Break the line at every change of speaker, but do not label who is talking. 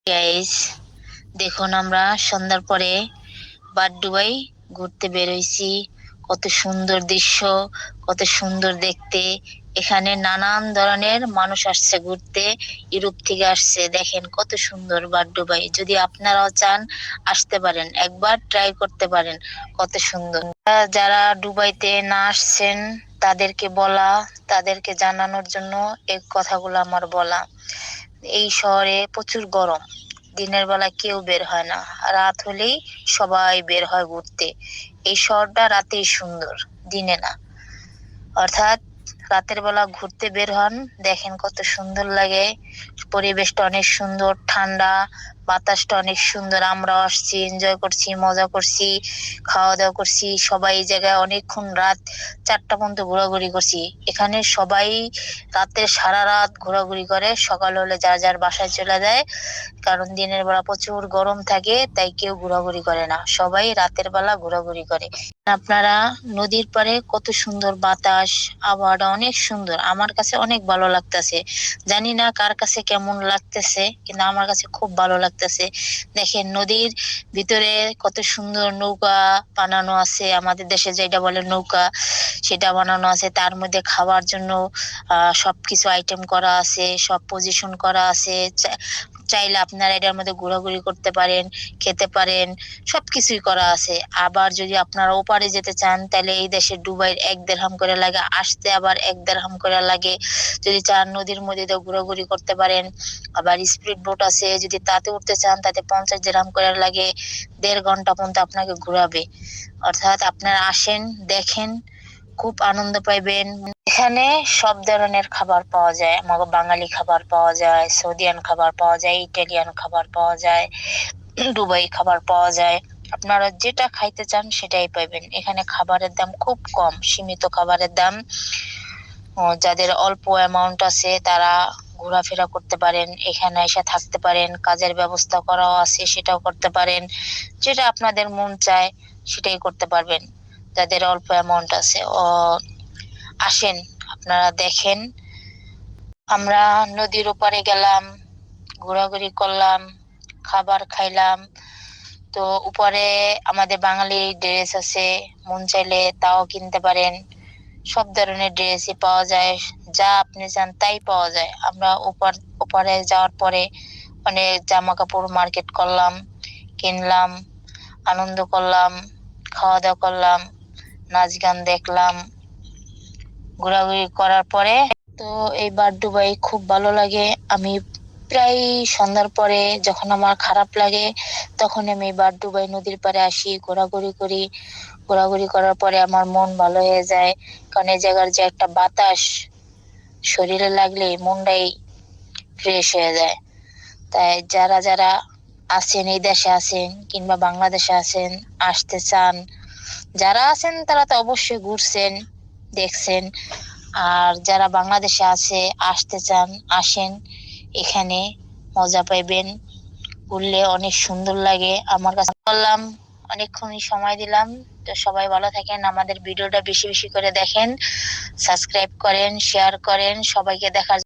Guys, দেখুন আমরা সন্ধ্যার পরে বারডুবাই ঘুরতে বের হইছি। কত সুন্দর দৃশ্য, কত সুন্দর দেখতে। এখানে নানান ধরনের মানুষ আসছে ঘুরতে, ইউরোপ থেকে আসছে। দেখেন কত সুন্দর বারডুবাই। যদি আপনারাও চান আসতে পারেন, একবার ট্রাই করতে পারেন, কত সুন্দর। যারা দুবাইতে না আসছেন তাদেরকে বলা, তাদেরকে জানানোর জন্য এই কথাগুলো আমার বলা। এই শহরে প্রচুর গরম, দিনের বেলা কেউ বের হয় না, রাত হলেই সবাই বের হয় ঘুরতে। এই শহরটা রাতেই সুন্দর, দিনে না। অর্থাৎ রাতের বেলা ঘুরতে বের হন, দেখেন কত সুন্দর লাগে। পরিবেশটা অনেক সুন্দর, ঠান্ডা, বাতাসটা অনেক সুন্দর। আমরাও আসছি, এনজয় করছি, মজা করছি, খাওয়া দাওয়া করছি। সবাই এই জায়গায় অনেকক্ষণ রাত 4টা পর্যন্ত ঘোরাঘুরি করছি। এখানে সবাই রাতে সারা রাত ঘোরাঘুরি করে, সকাল হলে যার যার বাসায় চলে যায়। কারণ দিনের বেলা প্রচুর গরম থাকে, তাই কেউ ঘোরাঘুরি করে না, সবাই রাতের বেলা ঘোরাঘুরি করে। আপনারা নদীর পাড়ে কত সুন্দর বাতাস, আবহাওয়াটা অনেক সুন্দর। আমার কাছে অনেক ভালো লাগতেছে, জানি না কার কাছে কেমন লাগতেছে, কিন্তু আমার কাছে খুব ভালো লাগতেছে। দেখেন নদীর ভিতরে কত সুন্দর নৌকা বানানো আছে, আমাদের দেশে যেটা বলে নৌকা, সেটা বানানো আছে। তার মধ্যে খাওয়ার জন্য সবকিছু আইটেম করা আছে, সব পজিশন করা আছে। চাইলে আপনারা এটার মধ্যে ঘোরাঘুরি করতে পারেন, খেতে পারেন, সবকিছুই করা আছে। আবার যদি আপনারা ওপারে যেতে চান, তাহলে এই দেশে দুবাইয়ের 1 দিরহাম করে লাগে, আসতে আবার 1 দিরহাম করে লাগে। যদি চান নদীর মধ্যে তো ঘোরাঘুরি করতে পারেন। আবার স্পিড বোট আছে, যদি তাতে উঠতে চান তাতে 50 দিরহাম করে লাগে। 1.5 ঘন্টা পর্যন্ত আপনাকে ঘুরাবে। অর্থাৎ আপনারা আসেন, দেখেন, খুব আনন্দ পাইবেন। এখানে সব ধরনের খাবার পাওয়া যায়। আমাদের বাঙালি খাবার পাওয়া যায়, সৌদিয়ান খাবার পাওয়া যায়, ইটালিয়ান খাবার পাওয়া যায়, দুবাই খাবার পাওয়া যায়। আপনারা যেটা খাইতে চান সেটাই পাইবেন। এখানে খাবারের দাম খুব কম, সীমিত খাবারের দাম। যাদের অল্প অ্যামাউন্ট আছে তারা ঘোরাফেরা করতে পারেন, এখানে এসে থাকতে পারেন, কাজের ব্যবস্থা করাও আছে, সেটাও করতে পারেন। যেটা আপনাদের মন চায় সেটাই করতে পারবেন, যাদের অল্প অ্যামাউন্ট আছে। আসেন, আপনারা দেখেন। আমরা নদীর ওপারে গেলাম, ঘোরাঘুরি করলাম, খাবার খাইলাম। তো উপরে আমাদের বাঙালি ড্রেস আছে, মন চাইলে তাও কিনতে পারেন। সব ধরনের ড্রেসই পাওয়া যায়, যা আপনি চান তাই পাওয়া যায়। আমরা ওপারে যাওয়ার পরে অনেক জামা কাপড় মার্কেট করলাম, কিনলাম, আনন্দ করলাম, খাওয়া দাওয়া করলাম, নাচ গান দেখলাম। ঘোরাঘুরি করার পরে তো এইবার দুবাই খুব ভালো লাগে। আমি প্রায় সন্ধ্যার পরে যখন আমার খারাপ লাগে, তখন আমি এবার দুবাই নদীর পাড়ে আসি, ঘোরাঘুরি করি। ঘোরাঘুরি করার পরে আমার মন ভালো হয়ে যায়, কারণ এই জায়গার যে একটা বাতাস শরীরে লাগলে মনটাই ফ্রেশ হয়ে যায়। তাই যারা যারা আছেন, এই দেশে আছেন কিংবা বাংলাদেশে আছেন, আসতে চান, যারা আছেন তারা তো অবশ্যই ঘুরছেন, দেখছেন। আর যারা বাংলাদেশে আছে, আসতে চান, আসেন, এখানে মজা পাইবেন। ঘুরলে অনেক সুন্দর লাগে। আমার কাছে বললাম, অনেকক্ষণই সময় দিলাম। তো সবাই ভালো থাকেন, আমাদের ভিডিওটা বেশি বেশি করে দেখেন, সাবস্ক্রাইব করেন, শেয়ার করেন, সবাইকে দেখার